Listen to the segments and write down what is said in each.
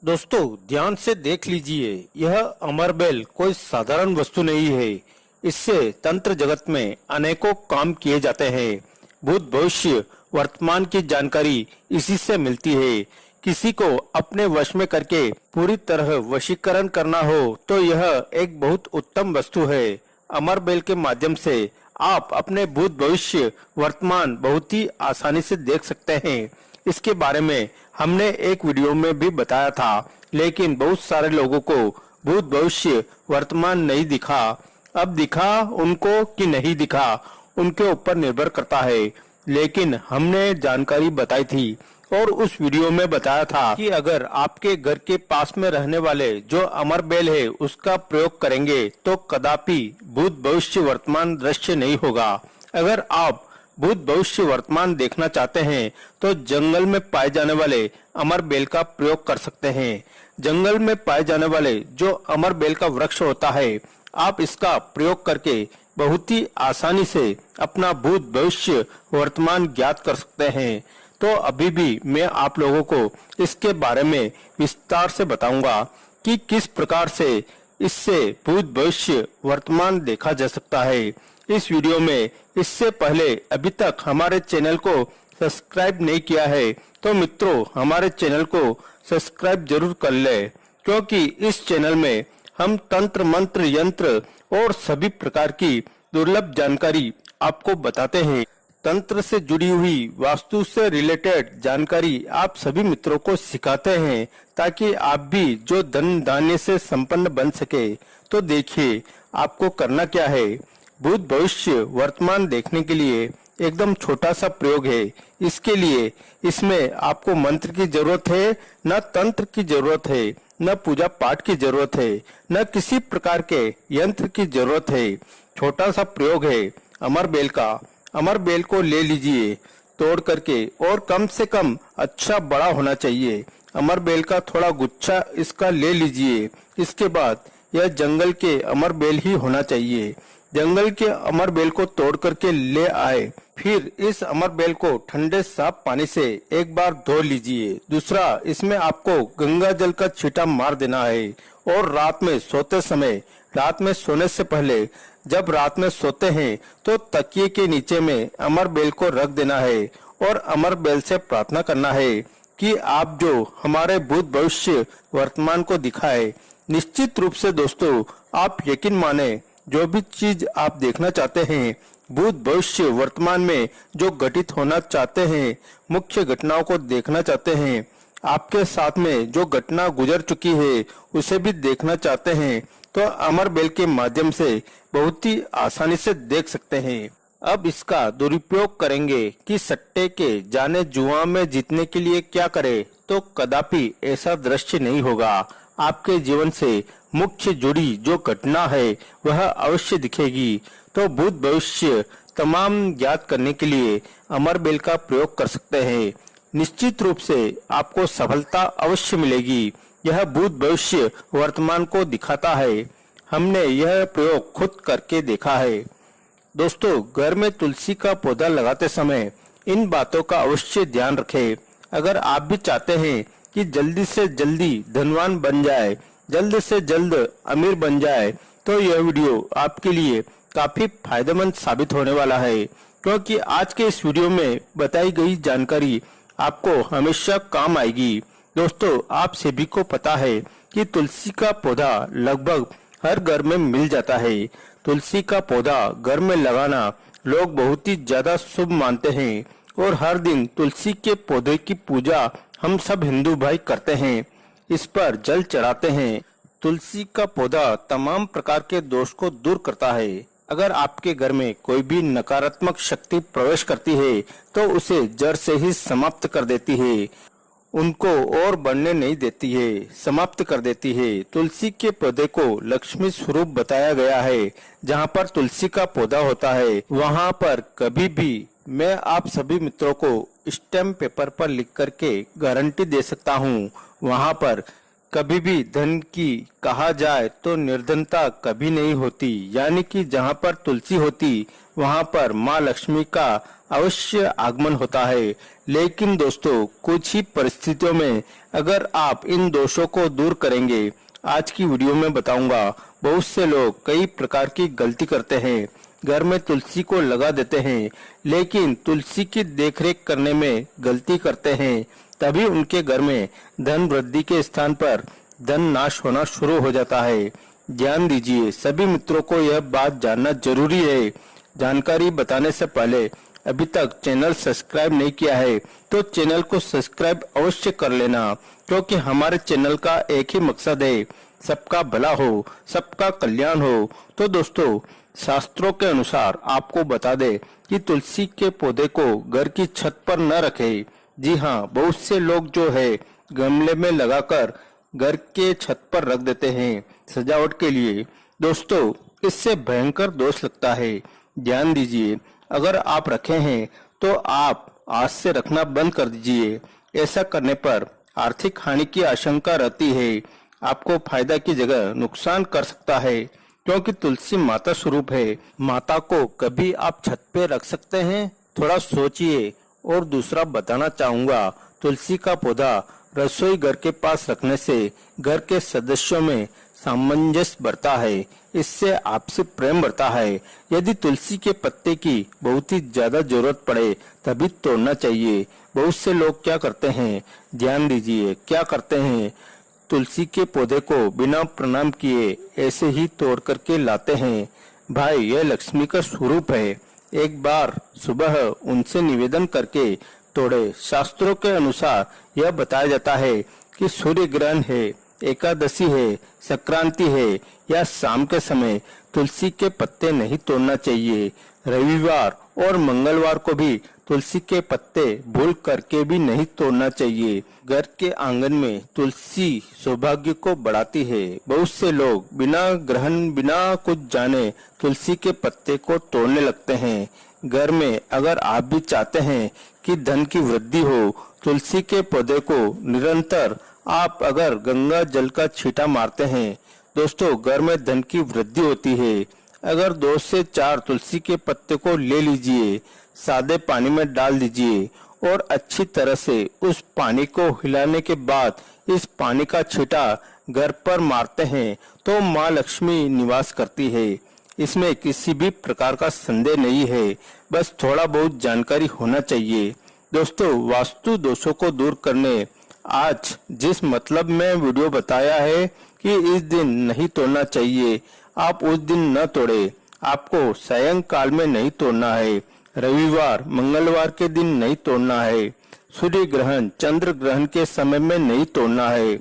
दोस्तों ध्यान से देख लीजिए, यह अमरबेल कोई साधारण वस्तु नहीं है। इससे तंत्र जगत में अनेकों काम किए जाते हैं। भूत भविष्य वर्तमान की जानकारी इसी से मिलती है। किसी को अपने वश में करके पूरी तरह वशीकरण करना हो तो यह एक बहुत उत्तम वस्तु है। अमरबेल के माध्यम से आप अपने भूत भविष्य वर्तमान बहुत ही आसानी से देख सकते हैं। इसके बारे में हमने एक वीडियो में भी बताया था, लेकिन बहुत सारे लोगों को भूत भविष्य वर्तमान नहीं दिखा। अब दिखा उनको कि नहीं दिखा उनके ऊपर निर्भर करता है, लेकिन हमने जानकारी बताई थी और उस वीडियो में बताया था कि अगर आपके घर के पास में रहने वाले जो अमरबेल है उसका प्रयोग करेंगे तो कदापि भूत भविष्य वर्तमान दृश्य नहीं होगा। अगर आप भूत भविष्य वर्तमान देखना चाहते हैं तो जंगल में पाए जाने वाले अमरबेल का प्रयोग कर सकते हैं। जंगल में पाए जाने वाले जो अमरबेल का वृक्ष होता है, आप इसका प्रयोग करके बहुत ही आसानी से अपना भूत भविष्य वर्तमान ज्ञात कर सकते हैं। तो अभी भी मैं आप लोगों को इसके बारे में विस्तार से बताऊंगा कि किस प्रकार से इससे भूत भविष्य वर्तमान देखा जा सकता है। इस वीडियो में इससे पहले अभी तक हमारे चैनल को सब्सक्राइब नहीं किया है तो मित्रों हमारे चैनल को सब्सक्राइब जरूर कर ले, क्योंकि इस चैनल में हम तंत्र मंत्र यंत्र और सभी प्रकार की दुर्लभ जानकारी आपको बताते हैं। तंत्र से जुड़ी हुई वास्तु से रिलेटेड जानकारी आप सभी मित्रों को सिखाते हैं ताकि आप भी जो धन धान्य से संपन्न बन सके। तो देखिए आपको करना क्या है। भूत भविष्य वर्तमान देखने के लिए एकदम छोटा सा प्रयोग है। इसके लिए इसमें आपको मंत्र की जरूरत है, न तंत्र की जरूरत है, न पूजा पाठ की जरूरत है, न किसी प्रकार के यंत्र की जरूरत है। छोटा सा प्रयोग है अमरबेल का। अमरबेल को ले लीजिए तोड़ करके, और कम से कम अच्छा बड़ा होना चाहिए। अमरबेल का थोड़ा गुच्छा इसका ले लीजिए। इसके बाद यह जंगल के अमरबेल ही होना चाहिए। जंगल के अमरबेल को तोड़ करके ले आए। फिर इस अमरबेल को ठंडे साफ पानी से एक बार धो लीजिए। दूसरा, इसमें आपको गंगा जल का छींटा मार देना है। और रात में सोते समय, रात में सोने से पहले जब रात में सोते हैं तो तकिए के नीचे में अमरबेल को रख देना है और अमरबेल से प्रार्थना करना है कि आप जो हमारे भूत भविष्य वर्तमान को दिखाए। निश्चित रूप से दोस्तों आप यकीन माने, जो भी चीज आप देखना चाहते हैं, भूत भविष्य वर्तमान में जो घटित होना चाहते हैं, मुख्य घटनाओं को देखना चाहते हैं, आपके साथ में जो घटना गुजर चुकी है उसे भी देखना चाहते हैं, तो अमरबेल के माध्यम से बहुत ही आसानी से देख सकते हैं। अब इसका दुरुपयोग करेंगे कि सट्टे के जाने जुआ में जीतने के लिए क्या करें, तो कदापि ऐसा दृश्य नहीं होगा। आपके जीवन से मुख्य जुड़ी जो घटना है वह अवश्य दिखेगी। तो भूत भविष्य तमाम ज्ञात करने के लिए अमरबेल का प्रयोग कर सकते हैं। निश्चित रूप से आपको सफलता अवश्य मिलेगी। यह भूत भविष्य वर्तमान को दिखाता है। हमने यह प्रयोग खुद करके देखा है। दोस्तों घर में तुलसी का पौधा लगाते समय इन बातों का अवश्य ध्यान रखें। अगर आप भी चाहते हैं कि जल्दी से जल्दी धनवान बन जाए, जल्द से जल्द अमीर बन जाए, तो यह वीडियो आपके लिए काफी फायदेमंद साबित होने वाला है, क्योंकि आज के इस वीडियो में बताई गई जानकारी आपको हमेशा काम आएगी। दोस्तों आप सभी को पता है कि तुलसी का पौधा लगभग हर घर में मिल जाता है। तुलसी का पौधा घर में लगाना लोग बहुत ही ज्यादा शुभ मानते हैं और हर दिन तुलसी के पौधे की पूजा हम सब हिंदू भाई करते हैं। इस पर जल चढ़ाते हैं। तुलसी का पौधा तमाम प्रकार के दोष को दूर करता है। अगर आपके घर में कोई भी नकारात्मक शक्ति प्रवेश करती है तो उसे जड़ से ही समाप्त कर देती है, उनको और बढ़ने नहीं देती है, समाप्त कर देती है। तुलसी के पौधे को लक्ष्मी स्वरूप बताया गया है। जहाँ पर तुलसी का पौधा होता है वहाँ पर कभी भी मैं आप सभी मित्रों को स्टैम्प पेपर पर लिख करके गारंटी दे सकता हूँ, वहाँ पर कभी भी धन की कहा जाए तो निर्धनता कभी नहीं होती। यानी कि जहाँ पर तुलसी होती वहां पर माँ लक्ष्मी का अवश्य आगमन होता है। लेकिन दोस्तों, कुछ ही परिस्थितियों में अगर आप इन दोषों को दूर करेंगे, आज की वीडियो में बताऊंगा। बहुत से लोग कई प्रकार की गलती करते हैं, घर में तुलसी को लगा देते हैं, लेकिन तुलसी की देखरेख करने में गलती करते हैं, तभी उनके घर में धन वृद्धि के स्थान पर धन नाश होना शुरू हो जाता है। ध्यान दीजिए, सभी मित्रों को यह बात जानना जरूरी है। जानकारी बताने से पहले अभी तक चैनल सब्सक्राइब नहीं किया है तो चैनल को सब्सक्राइब अवश्य कर लेना, क्योंकि हमारे चैनल का एक ही मकसद है, सबका भला हो, सबका कल्याण हो। तो दोस्तों, शास्त्रों के अनुसार आपको बता दे कि तुलसी के पौधे को घर की छत पर न रखें। जी हाँ, बहुत से लोग जो है गमले में लगाकर घर के छत पर रख देते हैं सजावट के लिए। दोस्तों, इससे भयंकर दोष लगता है। ध्यान दीजिए, अगर आप रखे हैं तो आप आज से रखना बंद कर दीजिए। ऐसा करने पर आर्थिक हानि की आशंका रहती है। आपको फायदा की जगह नुकसान कर सकता है, क्योंकि तुलसी माता स्वरूप है। माता को कभी आप छत पे रख सकते हैं? थोड़ा सोचिए। और दूसरा बताना चाहूंगा, तुलसी का पौधा रसोई घर के पास रखने से घर के सदस्यों में सामंजस्य बढ़ता है, इससे आपसी प्रेम बढ़ता है। यदि तुलसी के पत्ते की बहुत ही ज्यादा जरूरत पड़े तभी तोड़ना चाहिए। बहुत से लोग क्या करते हैं, ध्यान दीजिए, क्या करते हैं, तुलसी के पौधे को बिना प्रणाम किए ऐसे ही तोड़ करके लाते हैं। भाई, यह लक्ष्मी का स्वरूप है। एक बार सुबह उनसे निवेदन करके तोड़े। शास्त्रों के अनुसार यह बताया जाता है कि सूर्य ग्रहण है, एकादशी है, संक्रांति है या शाम के समय तुलसी के पत्ते नहीं तोड़ना चाहिए। रविवार और मंगलवार को भी तुलसी के पत्ते भूल करके भी नहीं तोड़ना चाहिए। घर के आंगन में तुलसी सौभाग्य को बढ़ाती है। बहुत से लोग बिना ग्रहण, बिना कुछ जाने तुलसी के पत्ते को तोड़ने लगते हैं। घर में अगर आप भी चाहते हैं कि धन की वृद्धि हो, तुलसी के पौधे को निरंतर आप अगर गंगा जल का छींटा मारते हैं, दोस्तों, घर में धन की वृद्धि होती है। अगर 2 से 4 तुलसी के पत्ते को ले लीजिए, सादे पानी में डाल दीजिए और अच्छी तरह से उस पानी को हिलाने के बाद इस पानी का छींटा घर पर मारते हैं तो माँ लक्ष्मी निवास करती है। इसमें किसी भी प्रकार का संदेह नहीं है, बस थोड़ा बहुत जानकारी होना चाहिए। दोस्तों, वास्तु दोषों को दूर करने आज जिस मतलब में वीडियो बताया है कि इस दिन नहीं तोड़ना चाहिए, आप उस दिन न तोड़े। आपको सायंकाल में नहीं तोड़ना है, रविवार मंगलवार के दिन नहीं तोड़ना है, सूर्य ग्रहण चंद्र ग्रहण के समय में नहीं तोड़ना है।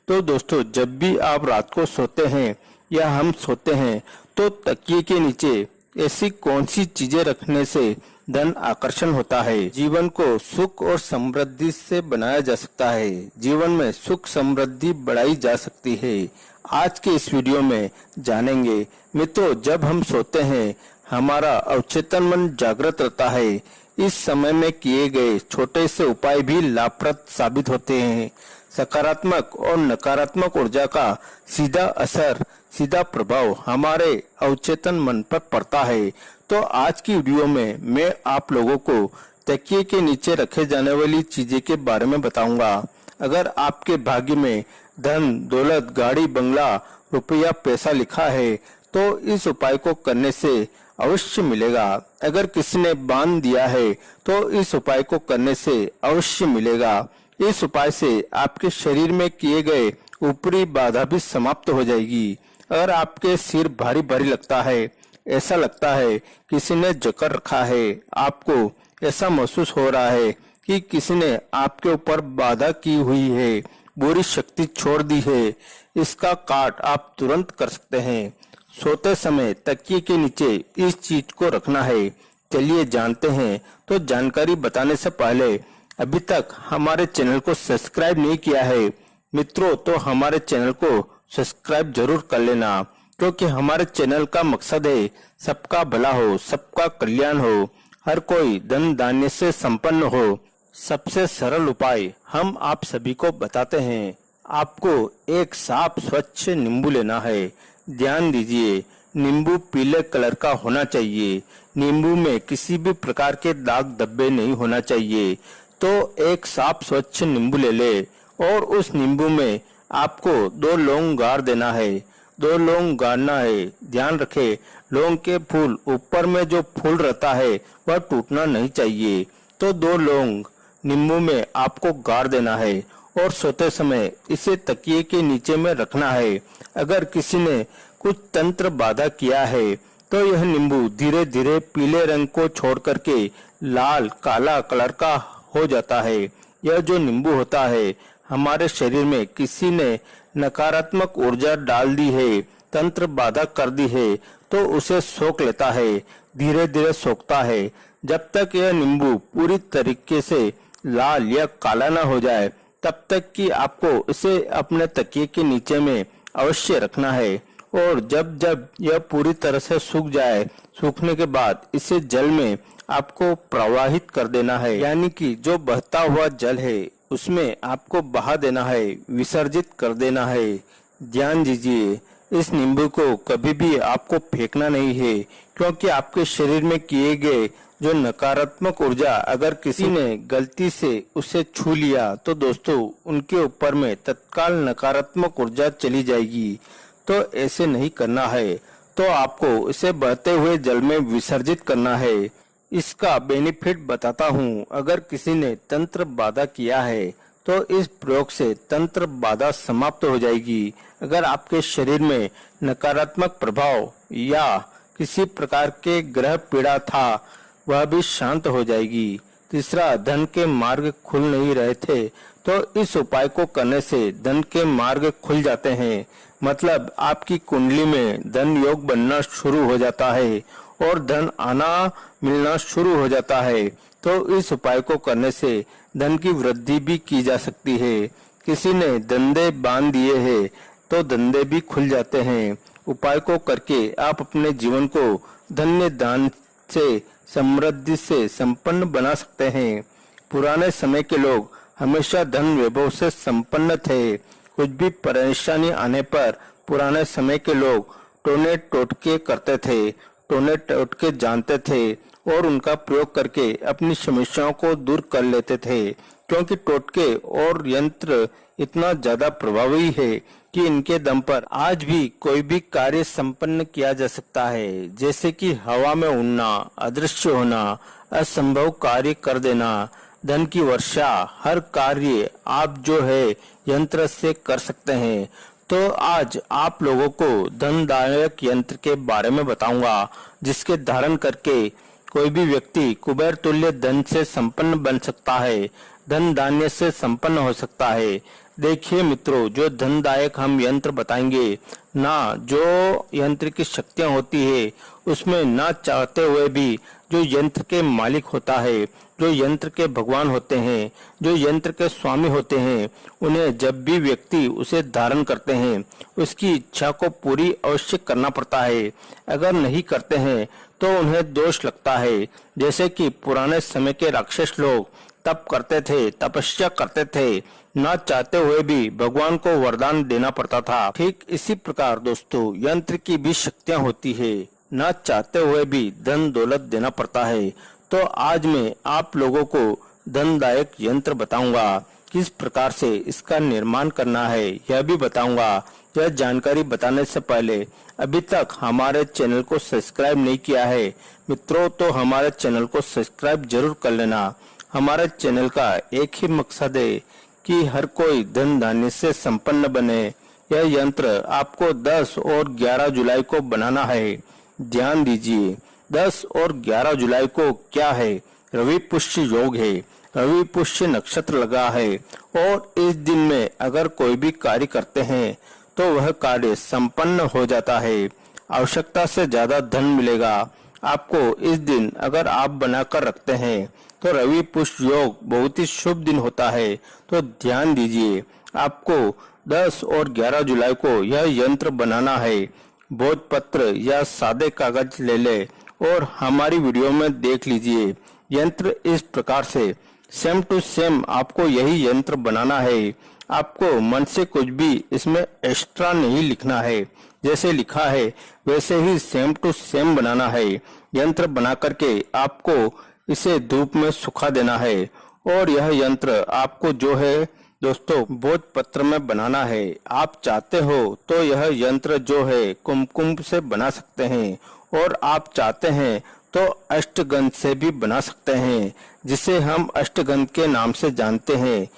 तो दोस्तों, जब भी आप रात को सोते हैं या हम सोते हैं तो तकिए के नीचे ऐसी कौन सी चीजें रखने से धन आकर्षण होता है? जीवन को सुख और समृद्धि से बनाया जा सकता है। जीवन में सुख समृद्धि बढ़ाई जा सकती है। आज के इस वीडियो में जानेंगे। मित्रों, जब हम सोते हैं हमारा अवचेतन मन जागृत रहता है। इस समय में किए गए छोटे से उपाय भी लाभप्रद साबित होते हैं। सकारात्मक और नकारात्मक ऊर्जा का सीधा असर, सीधा प्रभाव हमारे अवचेतन मन पर पड़ता है। तो आज की वीडियो में मैं आप लोगों को तकिए के नीचे रखे जाने वाली चीजें के बारे में बताऊंगा। अगर आपके भाग्य में धन, दौलत, गाड़ी, बंगला, रुपया, पैसा लिखा है तो इस उपाय को करने से अवश्य मिलेगा। अगर किसी ने बांध दिया है तो इस उपाय को करने से अवश्य मिलेगा। इस उपाय से आपके शरीर में किए गए ऊपरी बाधा भी समाप्त हो जाएगी। अगर आपके सिर भारी भारी लगता है, ऐसा लगता है किसी ने जकड़ रखा है, आपको ऐसा महसूस हो रहा है कि किसी ने आपके ऊपर बाधा की हुई है, बुरी शक्ति छोड़ दी है, इसका काट आप तुरंत कर सकते हैं। सोते समय तकिए के नीचे इस चीज को रखना है। चलिए जानते हैं। तो जानकारी बताने से पहले अभी तक हमारे चैनल को सब्सक्राइब नहीं किया है मित्रों, तो हमारे चैनल को सब्सक्राइब जरूर कर लेना, क्योंकि हमारे चैनल का मकसद है सबका भला हो, सबका कल्याण हो, हर कोई धन धान्य से संपन्न हो। सबसे सरल उपाय हम आप सभी को बताते हैं। आपको एक साफ स्वच्छ नींबू लेना है। ध्यान दीजिए, नींबू पीले कलर का होना चाहिए। नींबू में किसी भी प्रकार के दाग धब्बे नहीं होना चाहिए। तो एक साफ स्वच्छ नींबू ले ले और उस नींबू में आपको 2 लौंग गाड़ देना है। 2 लौंग गाड़ना है। ध्यान रखे, लौंग के फूल ऊपर में जो फूल रहता है वह टूटना नहीं चाहिए। तो 2 लौंग नींबू में आपको गाड़ देना है और सोते समय इसे तकिए के नीचे में रखना है। अगर किसी ने कुछ तंत्र बाधा किया है तो यह नींबू धीरे धीरे पीले रंग को छोड़ करके लाल काला कलर का हो जाता है। यह जो नींबू होता है, हमारे शरीर में किसी ने नकारात्मक ऊर्जा डाल दी है, तंत्र बाधा कर दी है, तो उसे सोख लेता है, धीरे धीरे सोखता है। जब तक यह नींबू पूरी तरीके से लाल या काला न हो जाए तब तक कि आपको इसे अपने तकिए के नीचे में अवश्य रखना है। और जब जब यह पूरी तरह से सूख जाए, सूखने के बाद इसे जल में आपको प्रवाहित कर देना है, यानी कि जो बहता हुआ जल है उसमें आपको बहा देना है, विसर्जित कर देना है। ध्यान दीजिए, इस नींबू को कभी भी आपको फेंकना नहीं है, क्योंकि आपके शरीर में किए गए जो नकारात्मक ऊर्जा अगर किसी ने गलती से उसे छू लिया तो दोस्तों उनके ऊपर में तत्काल नकारात्मक ऊर्जा चली जाएगी। तो ऐसे नहीं करना है। तो आपको इसे बहते हुए जल में विसर्जित करना है। इसका बेनिफिट बताता हूँ। अगर किसी ने तंत्र बाधा किया है तो इस प्रयोग से तंत्र बाधा समाप्त हो जाएगी। अगर आपके शरीर में नकारात्मक प्रभाव या किसी प्रकार के ग्रह पीड़ा था वह भी शांत हो जाएगी। तीसरा, धन के मार्ग खुल नहीं रहे थे तो इस उपाय को करने से धन के मार्ग खुल जाते हैं। मतलब आपकी कुंडली में धन योग बनना शुरू हो जाता है और धन आना मिलना शुरू हो जाता है। तो इस उपाय को करने से धन की वृद्धि भी की जा सकती है। किसी ने धंधे बांध दिए हैं तो धंधे भी खुल जाते हैं। उपाय को करके आप अपने जीवन को धन्य दान से समृद्धि से संपन्न बना सकते हैं। पुराने समय के लोग हमेशा धन वैभव से संपन्न थे। कुछ भी परेशानी आने पर पुराने समय के लोग टोने टोटके करते थे, टोने टोटके जानते थे और उनका प्रयोग करके अपनी समस्याओं को दूर कर लेते थे। क्योंकि टोटके और यंत्र इतना ज्यादा प्रभावी है कि इनके दम पर आज भी कोई भी कार्य संपन्न किया जा सकता है। जैसे कि हवा में उड़ना, अदृश्य होना, असंभव कार्य कर देना, धन की वर्षा, हर कार्य आप जो है यंत्र से कर सकते हैं। तो आज आप लोगों को धनदायक यंत्र के बारे में बताऊंगा, जिसके धारण करके कोई भी व्यक्ति कुबेर तुल्य धन से संपन्न बन सकता है, धन धान्य से संपन्न हो सकता है। देखिए मित्रों, जो धनदायक हम यंत्र बताएंगे ना, जो यंत्र की शक्तियां होती है उसमें ना चाहते हुए भी जो यंत्र के मालिक होता है, जो यंत्र के भगवान होते हैं, जो यंत्र के स्वामी होते हैं, उन्हें जब भी व्यक्ति उसे धारण करते हैं उसकी इच्छा को पूरी अवश्य करना पड़ता है। अगर नहीं करते हैं तो उन्हें दोष लगता है। जैसे कि पुराने समय के राक्षस लोग तप करते थे, तपस्या करते थे, ना चाहते हुए भी भगवान को वरदान देना पड़ता था। ठीक इसी प्रकार दोस्तों यंत्र की भी शक्तियां होती है, ना चाहते हुए भी धन दौलत देना पड़ता है। तो आज मैं आप लोगों को धनदायक यंत्र बताऊंगा, किस प्रकार से इसका निर्माण करना है यह भी बताऊंगा। यह जानकारी बताने से पहले अभी तक हमारे चैनल को सब्सक्राइब नहीं किया है मित्रों, तो हमारे चैनल को सब्सक्राइब जरूर कर लेना। हमारे चैनल का एक ही मकसद है कि हर कोई धन धान्य से संपन्न बने। यह यंत्र आपको 10 और 11 जुलाई को बनाना है। ध्यान दीजिए, 10 और 11 जुलाई को क्या है, रवि पुष्य योग है, रवि पुष्य नक्षत्र लगा है और इस दिन में अगर कोई भी कार्य करते हैं तो वह कार्य संपन्न हो जाता है। आवश्यकता से ज्यादा धन मिलेगा आपको इस दिन अगर आप बनाकर रखते हैं। तो रवि पुष्य योग बहुत ही शुभ दिन होता है। तो ध्यान दीजिए, आपको 10 और 11 जुलाई को यह यंत्र बनाना है। भोजपत्र या सादे कागज ले ले और हमारी वीडियो में देख लीजिए। यंत्र इस प्रकार से सेम टू सेम आपको यही यंत्र बनाना है। आपको मन से कुछ भी इसमें एक्स्ट्रा नहीं लिखना है। जैसे लिखा है वैसे ही सेम टू सेम बनाना है। यंत्र बना करके आपको इसे धूप में सुखा देना है और यह यंत्र आपको जो है दोस्तों भोजपत्र में बनाना है। आप चाहते हो तो यह यंत्र जो है कुमकुम से बना सकते हैं और आप चाहते हैं तो अष्टगंध से भी बना सकते हैं, जिसे हम अष्टगंध के नाम से जानते हैं।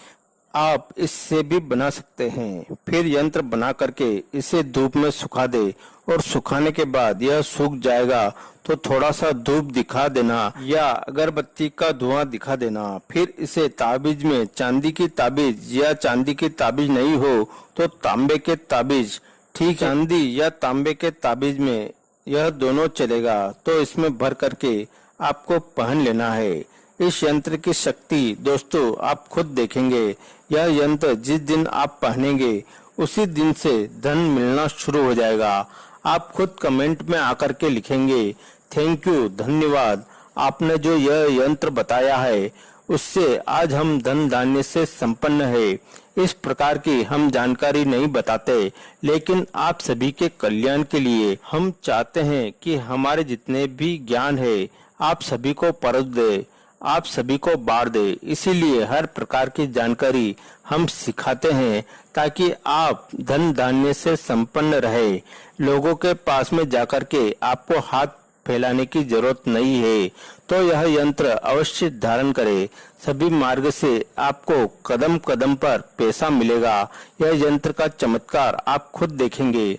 आप इससे भी बना सकते हैं। फिर यंत्र बना करके इसे धूप में सुखा दे और सुखाने के बाद यह सूख जाएगा तो थोड़ा सा धूप दिखा देना या अगरबत्ती का धुआं दिखा देना। फिर इसे ताबीज में, चांदी की ताबीज या चांदी की ताबीज नहीं हो तो तांबे के ताबीज, ठीक चांदी या तांबे के ताबीज में यह दोनों चलेगा, तो इसमें भर करके आपको पहन लेना है। इस यंत्र की शक्ति दोस्तों आप खुद देखेंगे। यह यंत्र जिस दिन आप पहनेंगे उसी दिन से धन मिलना शुरू हो जाएगा। आप खुद कमेंट में आकर के लिखेंगे थैंक यू, धन्यवाद, आपने जो यह यंत्र बताया है उससे आज हम धन धान्य से संपन्न है। इस प्रकार की हम जानकारी नहीं बताते, लेकिन आप सभी के कल्याण के लिए हम चाहते हैं कि हमारे जितने भी ज्ञान है आप सभी को परस दे, आप सभी को बांट दे। इसीलिए हर प्रकार की जानकारी हम सिखाते हैं ताकि आप धन धान्य से संपन्न रहे। लोगों के पास में जाकर के आपको हाथ फैलाने की जरूरत नहीं है। तो यह यंत्र अवश्य धारण करें। सभी मार्ग से आपको कदम कदम पर पैसा मिलेगा। यह यंत्र का चमत्कार आप खुद देखेंगे।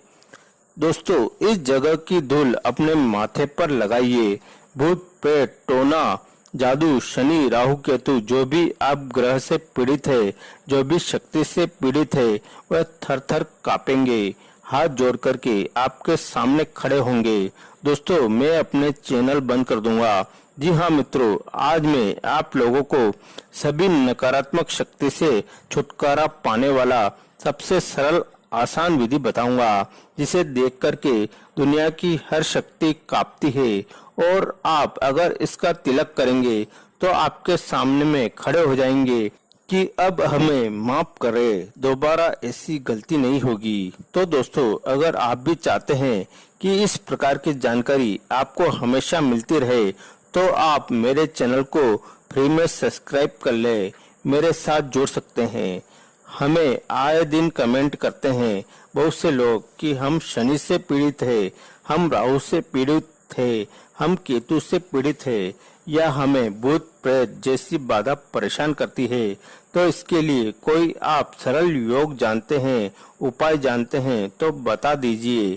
दोस्तों इस जगह की धूल अपने माथे पर लगाइए। भूत प्रेत टोना जादू शनि राहु केतु जो भी आप ग्रह से पीड़ित है, जो भी शक्ति से पीड़ित है, वह थर थर कांपेंगे। हाथ जोड़ करके आपके सामने खड़े होंगे। दोस्तों मैं अपने चैनल बंद कर दूंगा। जी हाँ मित्रों, आज मैं आप लोगों को सभी नकारात्मक शक्ति से छुटकारा पाने वाला सबसे सरल आसान विधि बताऊंगा, जिसे देख करके दुनिया की हर शक्ति कांपती है। और आप अगर इसका तिलक करेंगे तो आपके सामने में खड़े हो जाएंगे कि अब हमें माफ करें, दोबारा ऐसी गलती नहीं होगी। तो दोस्तों अगर आप भी चाहते हैं कि इस प्रकार की जानकारी आपको हमेशा मिलती रहे तो आप मेरे चैनल को फ्री में सब्सक्राइब कर ले, मेरे साथ जुड़ सकते हैं। हमें आए दिन कमेंट करते हैं बहुत से लोग कि हम शनि से पीड़ित है, हम राहु से पीड़ित थे, हम केतु से पीड़ित है, या हमें भूत प्रेत जैसी बाधा परेशान करती है। तो इसके लिए कोई आप सरल योग जानते हैं, उपाय जानते हैं तो बता दीजिए।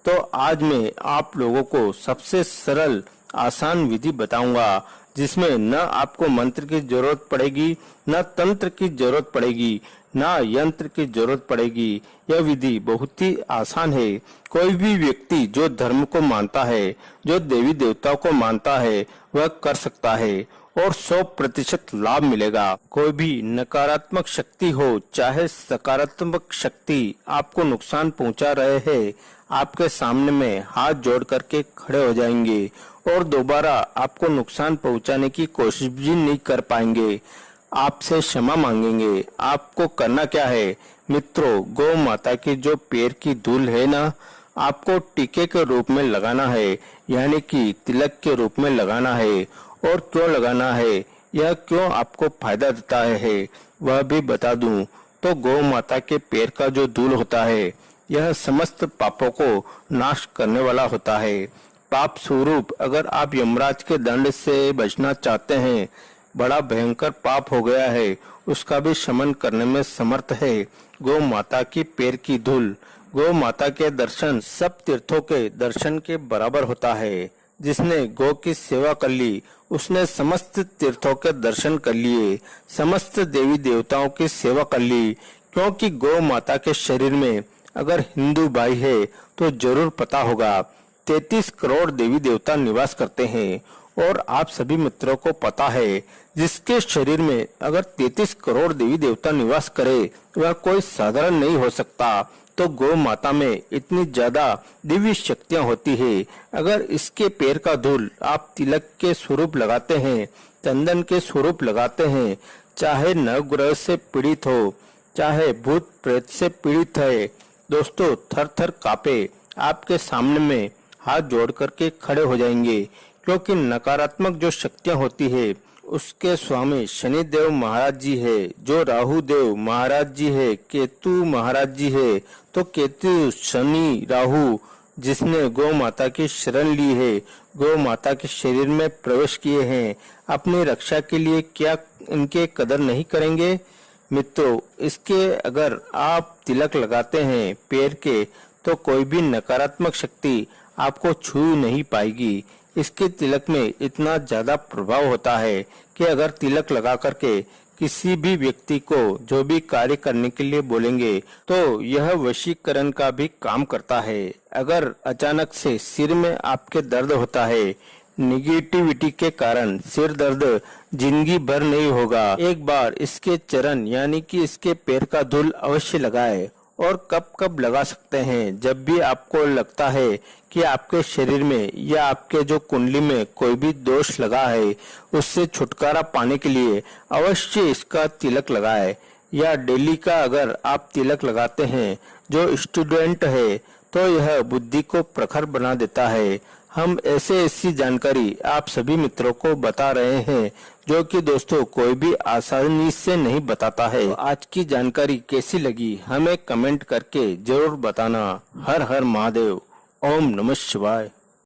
तो आज मैं आप लोगों को सबसे सरल आसान विधि बताऊंगा, जिसमें न आपको मंत्र की जरूरत पड़ेगी, न तंत्र की जरूरत पड़ेगी, ना यंत्र की जरूरत पड़ेगी। यह विधि बहुत ही आसान है। कोई भी व्यक्ति जो धर्म को मानता है, जो देवी देवताओं को मानता है, वह कर सकता है और 100% लाभ मिलेगा। कोई भी नकारात्मक शक्ति हो चाहे सकारात्मक शक्ति आपको नुकसान पहुंचा रहे हैं, आपके सामने में हाथ जोड़ करके खड़े हो जाएंगे और दोबारा आपको नुकसान पहुंचाने की कोशिश भी नहीं कर पाएंगे। आपसे क्षमा मांगेंगे। आपको करना क्या है मित्रों, गौ माता की जो पैर की धूल है ना, आपको टीके के रूप में लगाना है, यानी कि तिलक के रूप में लगाना है। और क्यों लगाना है, यह क्यों आपको फायदा देता है वह भी बता दूं। तो गौ माता के पैर का जो धूल होता है, यह समस्त पापों को नाश करने वाला होता है। पाप स्वरूप अगर आप यमराज के दंड से बचना चाहते हैं, बड़ा भयंकर पाप हो गया है, उसका भी शमन करने में समर्थ है गौ माता की पैर की धूल। गौ माता के दर्शन सब तीर्थों के दर्शन के बराबर होता है। जिसने गौ की सेवा कर ली उसने समस्त तीर्थों के दर्शन कर लिए, समस्त देवी देवताओं की सेवा कर ली। क्योंकि गौ माता के शरीर में अगर हिंदू भाई है तो जरूर पता होगा 33 करोड़ देवी देवता निवास करते हैं। और आप सभी मित्रों को पता है जिसके शरीर में अगर 33 करोड़ देवी देवता निवास करे वह कोई साधारण नहीं हो सकता। तो गौ माता में इतनी ज्यादा दिव्य शक्तियां होती है। अगर इसके पैर का धूल आप तिलक के स्वरूप लगाते हैं, चंदन के स्वरूप लगाते हैं, चाहे नवग्रह से पीड़ित हो, चाहे भूत प्रेत से पीड़ित है, दोस्तों थर थर कांपे आपके सामने में हाथ जोड़ करके खड़े हो जाएंगे, क्योंकि नकारात्मक जो शक्तियां होती है उसके स्वामी शनि देव महाराज जी है, जो राहु देव महाराज जी है, केतु महाराज जी है। तो केतु शनि राहु जिसने गौ माता की शरण ली है, गौ माता के शरीर में प्रवेश किए हैं, अपनी रक्षा के लिए क्या इनके कदर नहीं करेंगे। मित्रों, इसके अगर आप तिलक लगाते हैं पैर के, तो कोई भी नकारात्मक शक्ति आपको छू नहीं पाएगी। इसके तिलक में इतना ज्यादा प्रभाव होता है कि अगर तिलक लगा करके किसी भी व्यक्ति को जो भी कार्य करने के लिए बोलेंगे तो यह वशीकरण का भी काम करता है। अगर अचानक से सिर में आपके दर्द होता है, निगेटिविटी के कारण सिर दर्द जिंदगी भर नहीं होगा, एक बार इसके चरण यानी कि इसके पैर का धूल अवश्य लगाए। और कब कब लगा सकते हैं, जब भी आपको लगता है कि आपके शरीर में या आपके जो कुंडली में कोई भी दोष लगा है, उससे छुटकारा पाने के लिए अवश्य इसका तिलक लगाए। या डेली का अगर आप तिलक लगाते हैं, जो स्टूडेंट है, तो यह बुद्धि को प्रखर बना देता है। हम ऐसी जानकारी आप सभी मित्रों को बता रहे हैं, जो कि दोस्तों कोई भी आसानी से नहीं बताता है। तो आज की जानकारी कैसी लगी हमें कमेंट करके जरूर बताना। हर हर महादेव। ओम नमः शिवाय।